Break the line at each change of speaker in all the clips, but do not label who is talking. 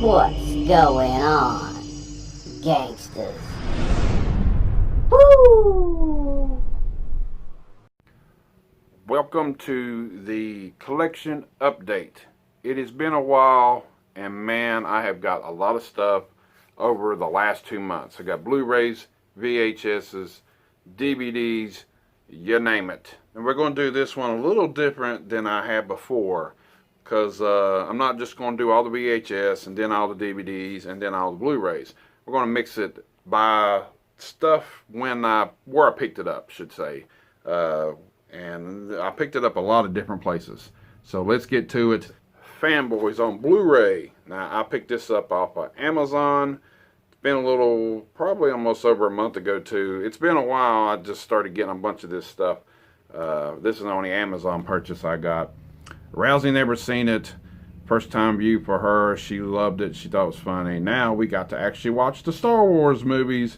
What's going on, gangsters? Woo!
Welcome to the collection update. It has been a while, and man, I have got a lot of stuff over the last 2 months. I got Blu-rays, VHS's, DVDs, you name it. And we're going to do this one a little different than I had before, because I'm not just going to do all the VHS and then all the DVDs and then all the Blu-rays. We're going to mix it by stuff where I picked it up, should say. And I picked it up a lot of different places. So let's get to it. Fanboys on Blu-ray. Now, I picked this up off of Amazon. It's been a little, probably almost over a month ago too. It's been a while. I just started getting a bunch of this stuff. This is the only Amazon purchase I got. Rousey never seen it. First time view for her. She loved it. She thought it was funny. Now we got to actually watch the Star Wars movies,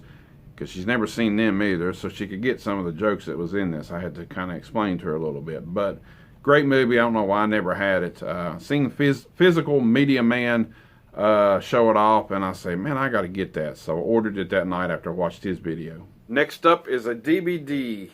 because she's never seen them either, so she could get some of the jokes that was in this. I had to kind of explain to her a little bit. But great movie. I don't know why I never had it. Seen Physical Media Man show it off, and I say, man, I got to get that. So I ordered it that night after I watched his video. Next up is a DVD.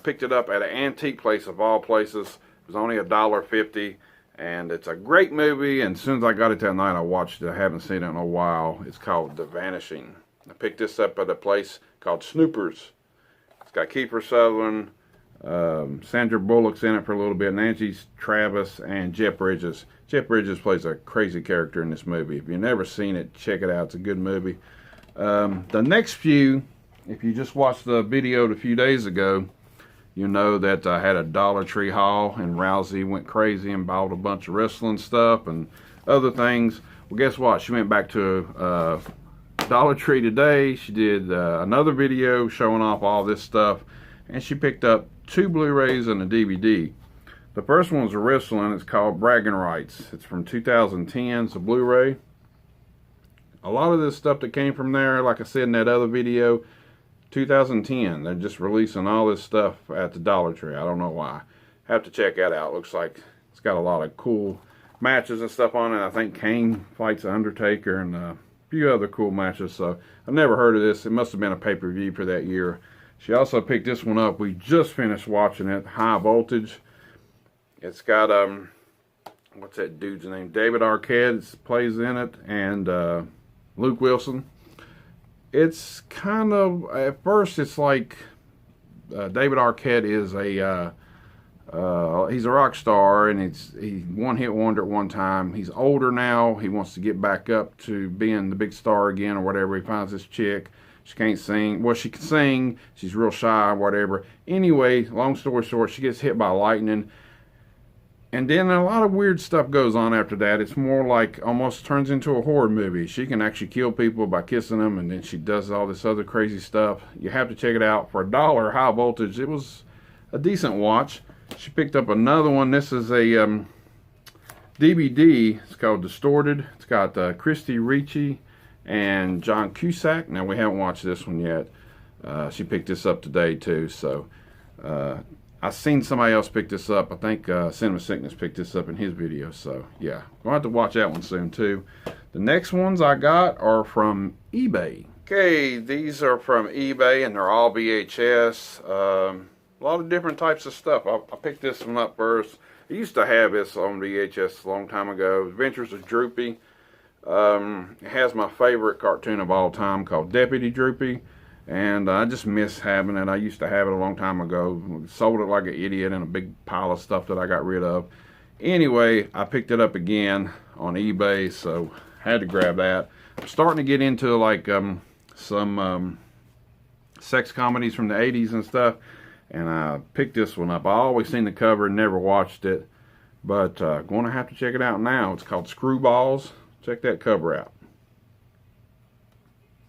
Picked it up at an antique place of all places. It was only $1.50, and it's a great movie. And as soon as I got it that night, I watched it. I haven't seen it in a while. It's called The Vanishing. I picked this up at a place called Snoopers. It's got Kiefer Sutherland, Sandra Bullock's in it for a little bit, Nancy Travis, and Jeff Bridges. Jeff Bridges plays a crazy character in this movie. If you've never seen it, check it out. It's a good movie. The next few, if you just watched the video a few days ago, you know that I had a Dollar Tree haul, and Rousey went crazy and bought a bunch of wrestling stuff and other things. Well, guess what? She went back to Dollar Tree today. She did another video showing off all this stuff, and she picked up 2 Blu-rays and a DVD. The first one was a wrestling. It's called Bragging Rights. It's from 2010. It's a Blu-ray. A lot of this stuff that came from there, like I said in that other video, 2010. They're just releasing all this stuff at the Dollar Tree. I don't know why. Have to check that out. Looks like it's got a lot of cool matches and stuff on it. I think Kane fights the Undertaker and a few other cool matches. So I've never heard of this. It must have been a pay-per-view for that year. She also picked this one up. We just finished watching it. High Voltage. It's got what's that dude's name? David Arquette plays in it, and Luke Wilson. It's kind of, at first it's like David Arquette is he's a rock star, and he's one-hit wonder at one time. He's older now. He wants to get back up to being the big star again or whatever. He finds this chick. She can't sing. Well, she can sing. She's real shy or whatever. Anyway, long story short, she gets hit by lightning. And then a lot of weird stuff goes on after that. It's more like almost turns into a horror movie. She can actually kill people by kissing them, and then she does all this other crazy stuff. You have to check it out. For $1, High Voltage, it was a decent watch. She picked up another one. This is a DVD. It's called Distorted. It's got Christy Ricci and John Cusack. Now, we haven't watched this one yet. She picked this up today, too. So, I've seen somebody else pick this up. I think Cinema Sickness picked this up in his video. So, yeah. We'll have to watch that one soon, too. The next ones I got are from eBay. Okay, these are from eBay, and they're all VHS. A lot of different types of stuff. I picked this one up first. I used to have this on VHS a long time ago. Adventures of Droopy. It has my favorite cartoon of all time called Deputy Droopy. And I just miss having it. I used to have it a long time ago. Sold it like an idiot in a big pile of stuff that I got rid of. Anyway, I picked it up again on eBay, so had to grab that. I'm starting to get into like some sex comedies from the 80s and stuff. And I picked this one up. I always seen the cover and never watched it. But going to have to check it out now. It's called Screwballs. Check that cover out.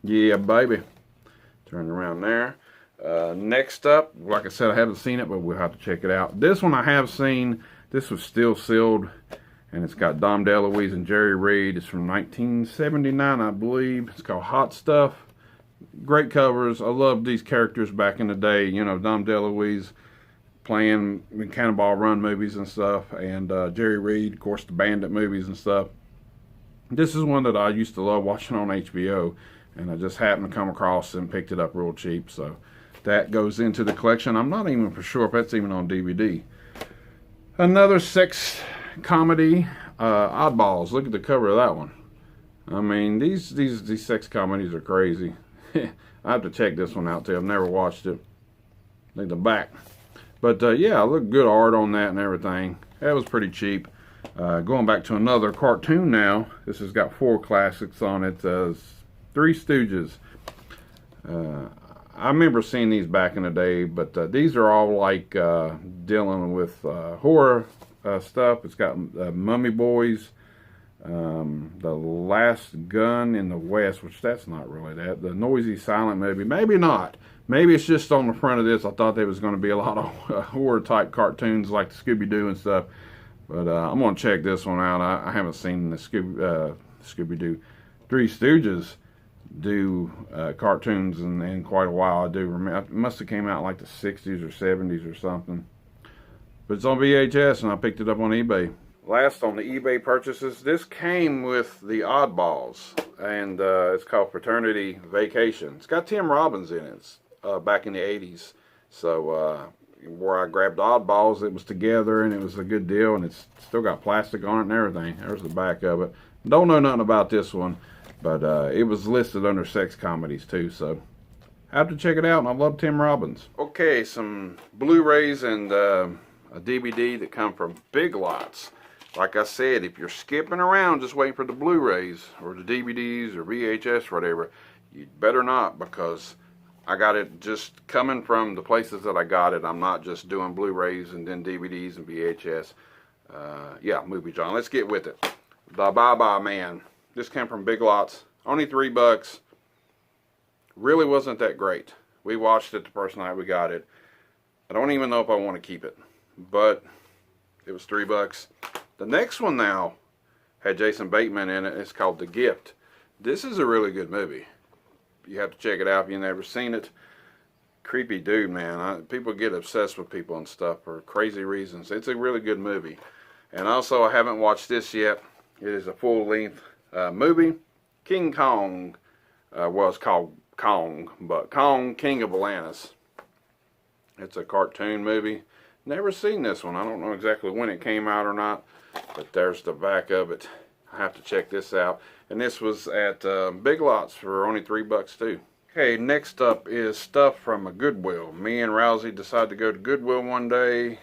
Yeah, baby. Turn around there. Next up, like I said, I haven't seen it, but we'll have to check it out. This one I have seen. This was still sealed, and it's got Dom DeLuise and Jerry Reed. It's from 1979, I believe. It's called Hot Stuff. Great covers. I loved these characters back in the day. You know, Dom DeLuise playing in Cannonball Run movies and stuff, and Jerry Reed, of course, the Bandit movies and stuff. This is one that I used to love watching on HBO, and I just happened to come across and picked it up real cheap. So that goes into the collection. I'm not even for sure if that's even on DVD. Another sex comedy, Oddballs. Look at the cover of that one. I mean, these sex comedies are crazy. I have to check this one out too. I've never watched it. I think the back. But yeah, look, good art on that and everything. That was pretty cheap. Going back to another cartoon now. This has got 4 classics on it. Three Stooges. I remember seeing these back in the day, but these are all like dealing with horror stuff. It's got Mummy Boys, The Last Gun in the West, which that's not really that. The Noisy Silent Movie, maybe not. Maybe it's just on the front of this. I thought there was going to be a lot of horror type cartoons like the Scooby-Doo and stuff. But I'm going to check this one out. I haven't seen the Scooby-Doo. Three Stooges do cartoons in quite a while. I do remember. It must have came out like the 60s or 70s or something. But it's on VHS, and I picked it up on eBay. Last on the eBay purchases, this came with the Oddballs, and it's called Fraternity Vacation. It's got Tim Robbins in it. It's back in the 80s. So where I grabbed Oddballs, it was together, and it was a good deal, and it's still got plastic on it and everything. There's the back of it. Don't know nothing about this one, but it was listed under sex comedies too, so I have to check it out, and I love Tim Robbins. Okay, some Blu-rays and a DVD that come from Big Lots. Like I said, if you're skipping around just waiting for the Blu-rays or the DVDs or VHS or whatever, you'd better not, because I got it just coming from the places that I got it. I'm not just doing Blu-rays and then DVDs and VHS. Yeah, Movie John. Let's get with it. The Bye-Bye Man. This came from Big Lots. Only $3. Really wasn't that great. We watched it the first night we got it. I don't even know if I want to keep it, but it was $3. The next one now had Jason Bateman in it. It's called The Gift. This is a really good movie. You have to check it out if you've never seen it. Creepy dude, man. People get obsessed with people and stuff for crazy reasons. It's a really good movie. And also, I haven't watched this yet. It is a full-length movie. King Kong, well, it's called Kong, but Kong, King of Atlantis. It's a cartoon movie. Never seen this one. I don't know exactly when it came out or not, but there's the back of it. I have to check this out. And this was at Big Lots for only $3 too. Okay, next up is stuff from a Goodwill. Me and Rousey decided to go to Goodwill one day a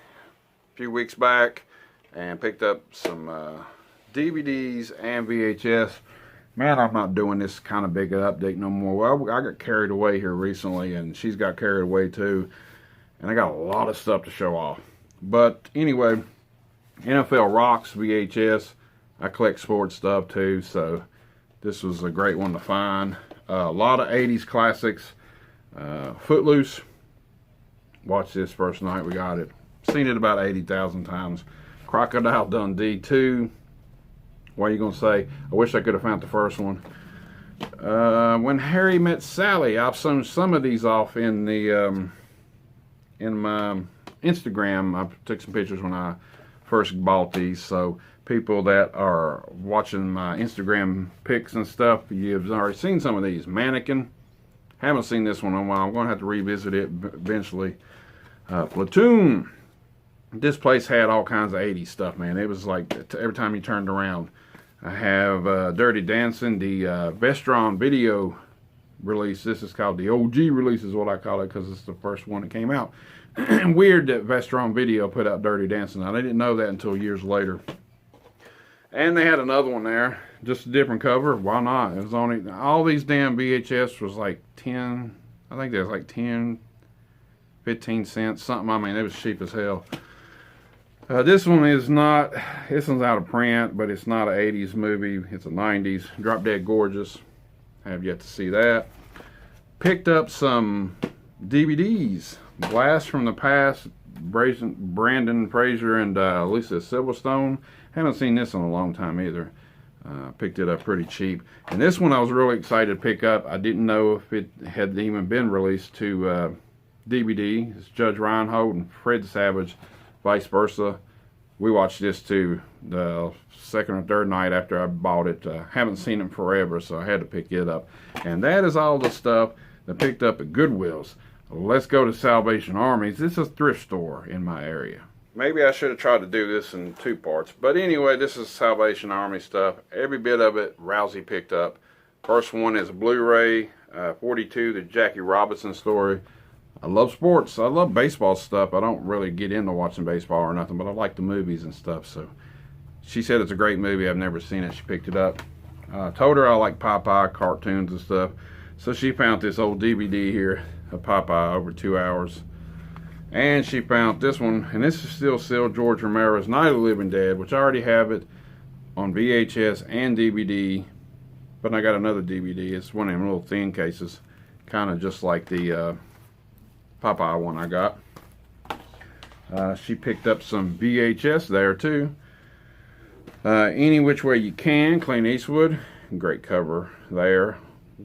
few weeks back and picked up some DVDs and VHS. Man, I'm not doing this kind of big an update no more. Well, I got carried away here recently, and she's got carried away too. And I got a lot of stuff to show off. But anyway, NFL Rocks VHS. I collect sports stuff too, so this was a great one to find. A lot of 80s classics. Footloose. Watched this first night we got it. Seen it about 80,000 times. Crocodile Dundee 2. What are you going to say? I wish I could have found the first one. When Harry Met Sally. I've shown some of these off in the in my Instagram. I took some pictures when I first bought these, so people that are watching my Instagram pics and stuff, you've already seen some of these. Mannequin. Haven't seen this one in a while. I'm going to have to revisit it eventually. Platoon. This place had all kinds of 80s stuff, man. It was like every time you turned around. I have Dirty Dancing, the Vestron video release. This is called the OG release is what I call it, because it's the first one that came out. Weird that Vestron Video put out Dirty Dancing. I didn't know that until years later. And they had another one there, just a different cover. Why not? It was only, all these damn VHS was like 10, I think they was like 10, 15 cents, something. I mean, it was cheap as hell. This one is not, this one's out of print, but it's not an 80s movie. It's a 90s. Drop Dead Gorgeous. I have yet to see that. Picked up some DVDs. Blast from the Past, Brandon Fraser and Lisa Silverstone. Haven't seen this in a long time either. Picked it up pretty cheap. And this one I was really excited to pick up. I didn't know if it had even been released to DVD. It's Judge Reinhold and Fred Savage, vice versa. We watched this too the second or third night after I bought it. Haven't seen it forever, so I had to pick it up. And that is all the stuff that I picked up at Goodwill's. Let's go to Salvation Army's. This is a thrift store in my area. Maybe I should have tried to do this in 2 parts. But anyway, this is Salvation Army stuff. Every bit of it, Rousey picked up. First one is a Blu-ray, 42, the Jackie Robinson story. I love sports. I love baseball stuff. I don't really get into watching baseball or nothing, but I like the movies and stuff. So she said it's a great movie. I've never seen it. She picked it up. Told her I like Popeye cartoons and stuff. So she found this old DVD here of Popeye over 2 hours. And she found this one, and this is still sealed, George Romero's Night of the Living Dead, which I already have it on VHS and DVD. But I got another DVD. It's one of them little thin cases, kind of just like the Popeye one I got. She picked up some VHS there too. Any Which Way You Can, Clint Eastwood. Great cover there.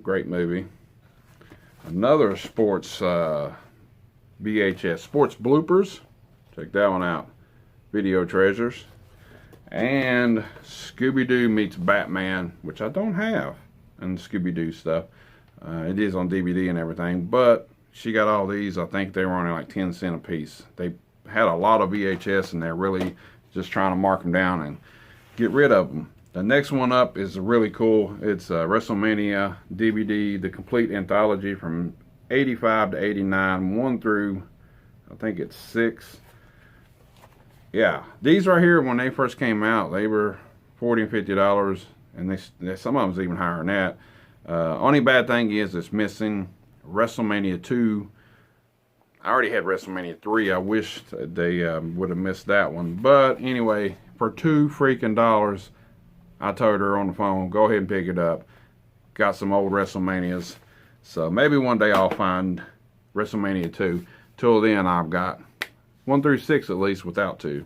Great movie. Another sports VHS, Sports Bloopers. Check that one out. Video Treasures. And Scooby-Doo meets Batman, which I don't have, and Scooby-Doo stuff. It is on DVD and everything, but she got all these. I think they were only like 10 cents a piece. They had a lot of VHS, and they're really just trying to mark them down and get rid of them. The next one up is really cool. It's WrestleMania DVD, the complete anthology from 85 to 89, 1 through, I think it's 6. Yeah, these right here, when they first came out, they were $40 and $50, and some of them's even higher than that. Only bad thing is it's missing WrestleMania 2. I already had WrestleMania 3. I wish they would have missed that one. But anyway, for $2 freaking dollars, I told her on the phone, go ahead and pick it up. Got some old WrestleManias. So maybe one day I'll find WrestleMania 2. Till then, I've got 1 through 6 at least without 2.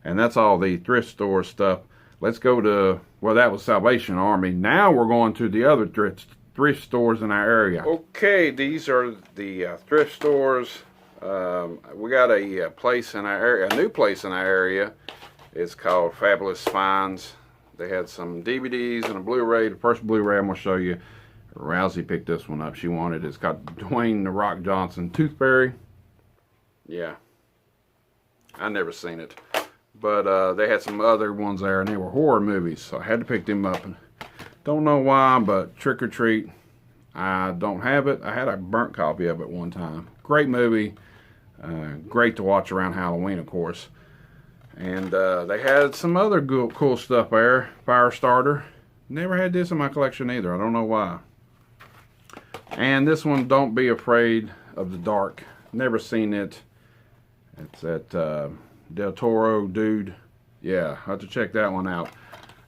And that's all the thrift store stuff. Let's go to, well, that was Salvation Army. Now we're going to the other thrift stores in our area. Okay, these are the thrift stores. We got a place in our area, a new place in our area. It's called Fabulous Finds. They had some DVDs and a Blu-ray. The first Blu-ray I'm going to show you, Rousey picked this one up. She wanted it. It's got Dwayne "The Rock" Johnson, Tooth Fairy. Yeah, I never seen it. But they had some other ones there, and they were horror movies, so I had to pick them up. And don't know why, but Trick or Treat, I don't have it. I had a burnt copy of it one time. Great movie. Great to watch around Halloween, of course. And they had some other cool stuff there. Firestarter. Never had this in my collection either. I don't know why. And this one, Don't Be Afraid of the Dark. Never seen it. It's that Del Toro dude. Yeah, I have to check that one out.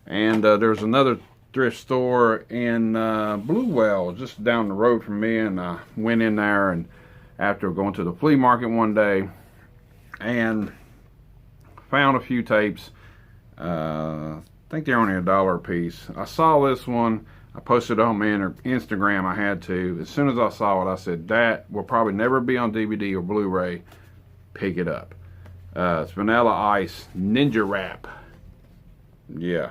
And there's another thrift store in Bluewell, just down the road from me. And I went in there, and after going to the flea market one day, and found a few tapes. I think they're only $1 a piece. I saw this one. I posted it on my Instagram. I had to. As soon as I saw it, I said, that will probably never be on DVD or Blu-ray. Pick it up. It's Vanilla Ice Ninja Rap. Yeah.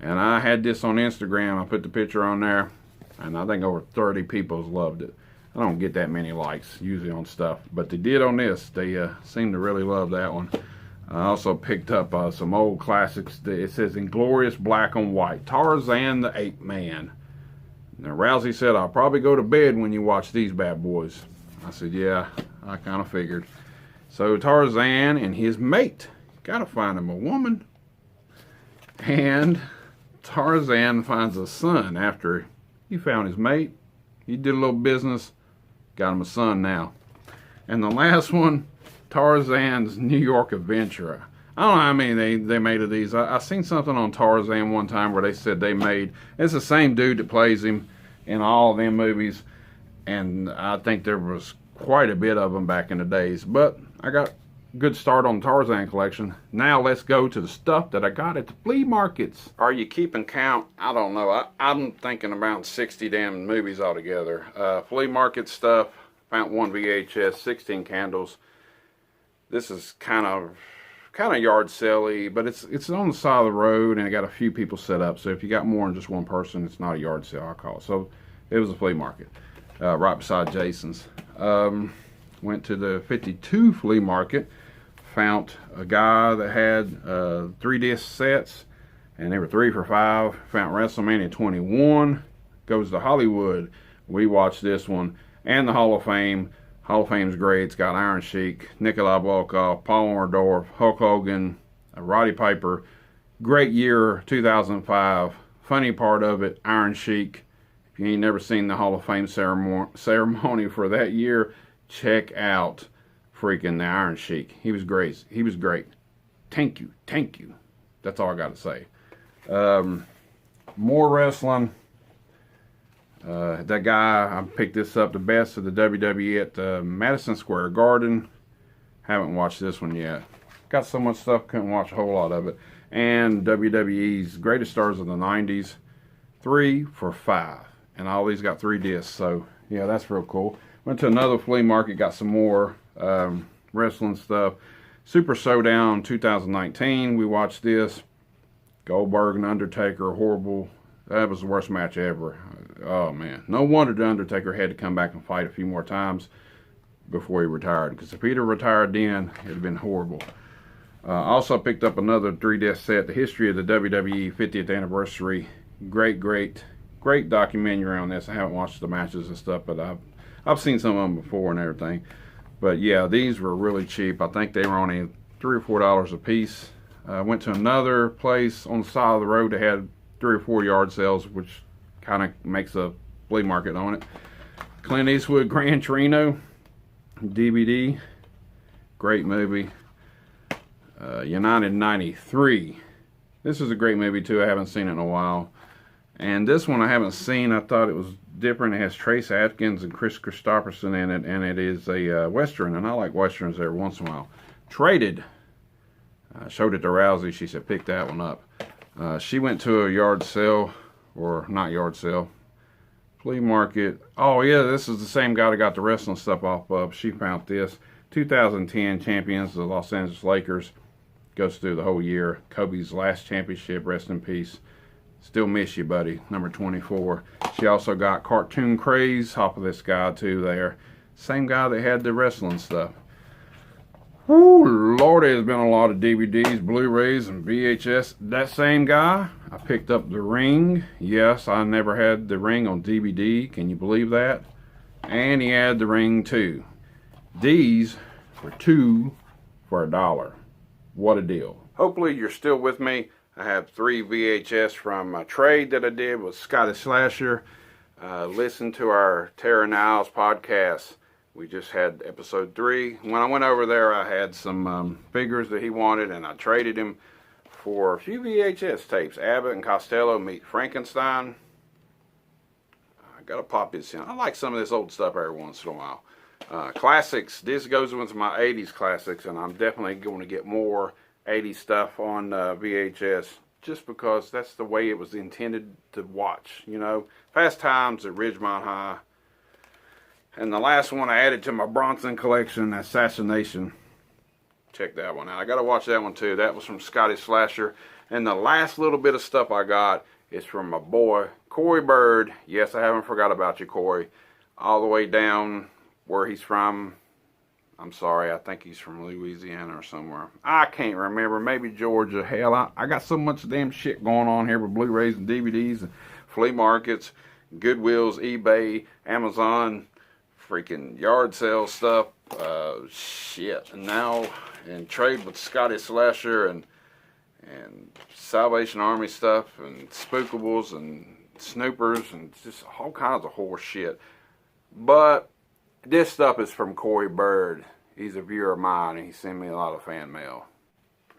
And I had this on Instagram. I put the picture on there, and I think over 30 people loved it. I don't get that many likes usually on stuff, but they did on this. They seem to really love that one. I also picked up some old classics. It says Inglorious Black on White. Tarzan the Ape Man. Now, Rousey said, I'll probably go to bed when you watch these bad boys. I said, yeah, I kind of figured. So Tarzan and his mate. Gotta find him a woman. And Tarzan finds a son after he found his mate. He did a little business. Got him a son now. And the last one, Tarzan's New York Adventure. I don't know how many they made of these. I seen something on Tarzan one time where they said they made, it's the same dude that plays him in all of them movies, and I think there was quite a bit of them back in the days. But I got a good start on the Tarzan collection. Now let's go to the stuff that I got at the flea markets. Are you keeping count? I don't know. I'm thinking about 60 damn movies altogether. Flea market stuff, found one VHS, 16 candles. This is kind of kind of yard sale-y, but it's on the side of the road, and it got a few people set up. So if you got more than just one person, it's not a yard sale, I call it. So it was a flea market right beside Jason's. Went to the 52 flea market, found a guy that had 3 disc sets, and they were 3 for $5. Found WrestleMania 21. Goes to Hollywood. We watched this one, and the Hall of Fame. Hall of Fame's great. It's got Iron Sheik, Nikolai Volkov, Paul Orndorff, Hulk Hogan, Roddy Piper. Great year, 2005. Funny part of it, Iron Sheik. If you ain't never seen the Hall of Fame ceremony for that year, check out freaking the Iron Sheik. He was great. He was great. Thank you. Thank you. That's all I got to say. More wrestling. That guy, I picked this up, the best of the WWE at Madison Square Garden. Haven't watched this one yet. Got so much stuff, couldn't watch a whole lot of it. And WWE's Greatest Stars of the 90s, 3 for $5. And all these got 3 discs, so yeah, that's real cool. Went to another flea market, got some more wrestling stuff. Super Showdown 2019, we watched this. Goldberg and Undertaker, horrible. That was the worst match ever. Oh man, no wonder the Undertaker had to come back and fight a few more times before he retired. Because if he'd have retired then, it'd have been horrible. Also picked up another 3 disc set, the history of the WWE 50th anniversary. Great documentary on this. I haven't watched the matches and stuff, but I've seen some of them before and everything. But yeah, these were really cheap. I think they were only $3 or $4 a piece. Went to another place on the side of the road that had 3 or 4 yard sales, which kind of makes a flea market on it. Clint Eastwood Gran Torino DVD, great movie. United 93. This is a great movie too. I haven't seen it in a while. And this one I haven't seen. I thought it was different. It has Trace Adkins and Chris Christopherson in it, and it is a Western, and I like Westerns every once in a while. Traded. Showed it to Rousey. She said, pick that one up. She went to a yard sale, or not yard sale, flea market. Oh yeah, this is the same guy that got the wrestling stuff off of. She found this. 2010 champions, the Los Angeles Lakers. Goes through the whole year. Kobe's last championship, rest in peace. Still miss you, buddy. Number 24. She also got Cartoon Craze off of this guy too there. Same guy that had the wrestling stuff. Ooh, Lord, there's been a lot of DVDs, Blu-rays, and VHS. That same guy, I picked up The Ring. Yes, I never had The Ring on DVD. Can you believe that? And he had The Ring too. These were 2 for $1. What a deal. Hopefully you're still with me. I have 3 VHS from a trade that I did with Scotty Slasher. Listen to our Terra Niles podcast. We just had episode 3. When I went over there, I had some figures that he wanted, and I traded him for a few VHS tapes. Abbott and Costello Meet Frankenstein. I gotta pop this in. I like some of this old stuff every once in a while. Classics. This goes into my 80s classics, and I'm definitely going to get more 80s stuff on VHS, just because that's the way it was intended to watch. You know, Fast Times at Ridgemont High. And the last one I added to my Bronson collection, Assassination. Check that one out. I got to watch that one too. That was from Scotty Slasher. And the last little bit of stuff I got is from my boy, Corey Bird. Yes, I haven't forgot about you, Corey. All the way down where he's from. I'm sorry, I think he's from Louisiana or somewhere. I can't remember. Maybe Georgia. Hell, I got so much damn shit going on here with Blu-rays and DVDs and flea markets, Goodwills, eBay, Amazon, freaking yard sale stuff, shit. And now in trade with Scotty Slasher and Salvation Army stuff and Spookables and Snoopers and just all kinds of horse shit. But this stuff is from Corey Bird. He's a viewer of mine, and he sent me a lot of fan mail.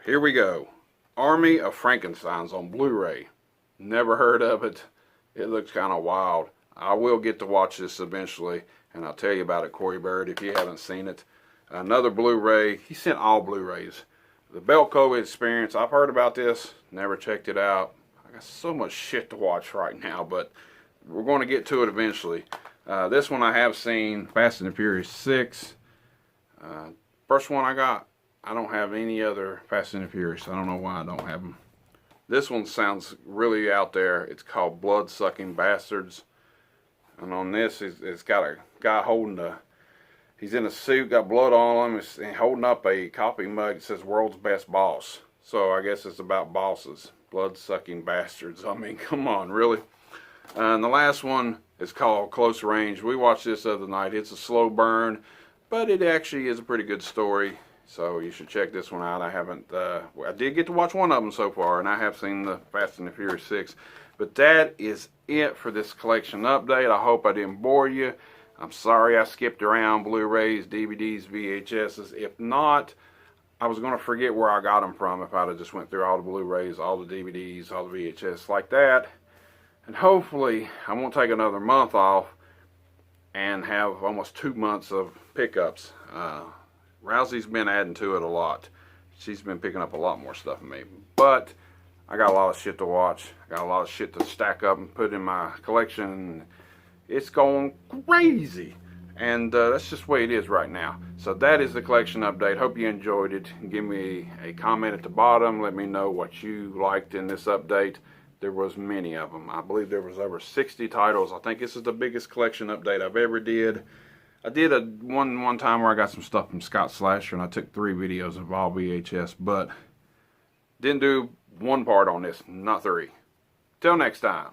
Here we go. Army of Frankensteins on Blu-ray. Never heard of it. It looks kind of wild. I will get to watch this eventually, and I'll tell you about it, Corey Bird, if you haven't seen it. Another Blu-ray. He sent all Blu-rays. The Belko Experience. I've heard about this. Never checked it out. I got so much shit to watch right now, but we're going to get to it eventually. This one I have seen, Fast and the Furious 6. First one I got, I don't have any other Fast and the Furious. I don't know why I don't have them. This one sounds really out there. It's called Blood-Sucking Bastards. And on this, it's got a guy holding he's in a suit, got blood on him, and holding up a coffee mug that says World's Best Boss. So I guess it's about bosses. Blood-sucking bastards. I mean, come on, really? And the last one is called Close Range. We watched this the other night. It's a slow burn, but it actually is a pretty good story. So you should check this one out. I haven't, I did get to watch one of them so far, and I have seen the Fast and the Furious 6. But that is it for this collection update. I hope I didn't bore you. I'm sorry I skipped around Blu-rays, DVDs, VHSs. If not, I was going to forget where I got them from if I'd have just went through all the Blu-rays, all the DVDs, all the VHS like that. And hopefully I won't take another month off and have almost 2 months of pickups. Rousey's been adding to it a lot. She's been picking up a lot more stuff than me. But I got a lot of shit to watch. I got a lot of shit to stack up and put in my collection. It's going crazy. And that's just the way it is right now. So that is the collection update. Hope you enjoyed it. Give me a comment at the bottom. Let me know what you liked in this update. There was many of them. I believe there was over 60 titles. I think this is the biggest collection update I've ever did. I did one time where I got some stuff from Scott Slasher, and I took 3 videos of all VHS, but didn't do one part on this, not 3. Till next time.